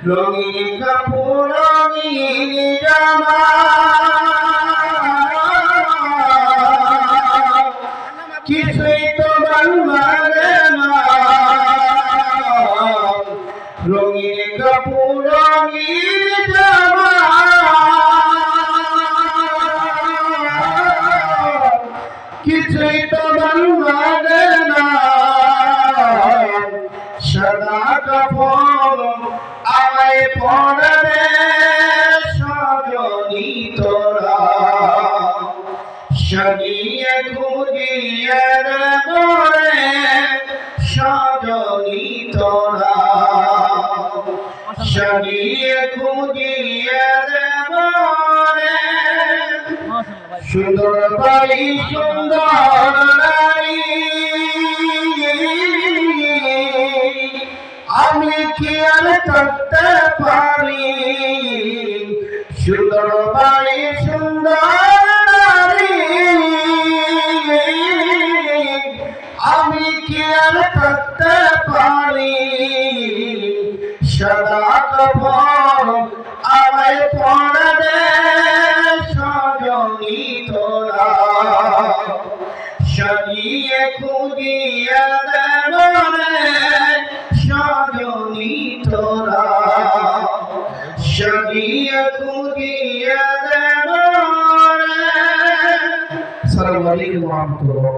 রঙিন কাপড় রঙিন জামা কিছুই তো ভাল লাগে না রঙিন কাপড় রঙিন জামা কিছুই তো ভাল লাগে না সাদা কাপড় আমায় পরবে সজনী তোরা সাজিয়ে গুজিয়ে মোরে সজনী তোরা সাজিয়ে গুজিয়ে মোরে সুন্দর বাড়ি সুন্দর নারী আমি কি আর করতে পারি সুন্দর বাড়ি সুন্দর নারী আমি কি আর করতে পারি সাদা কাপড় আমায় পরবে সজনী তোরা সাজিয়ে খুঁজিয়ে মোরে সজনী তোরা সাজিয়ে খুঁজিয়ে মোরে। আসসালামু আলাইকুম ওয়া রাহমাতুল্লাহ।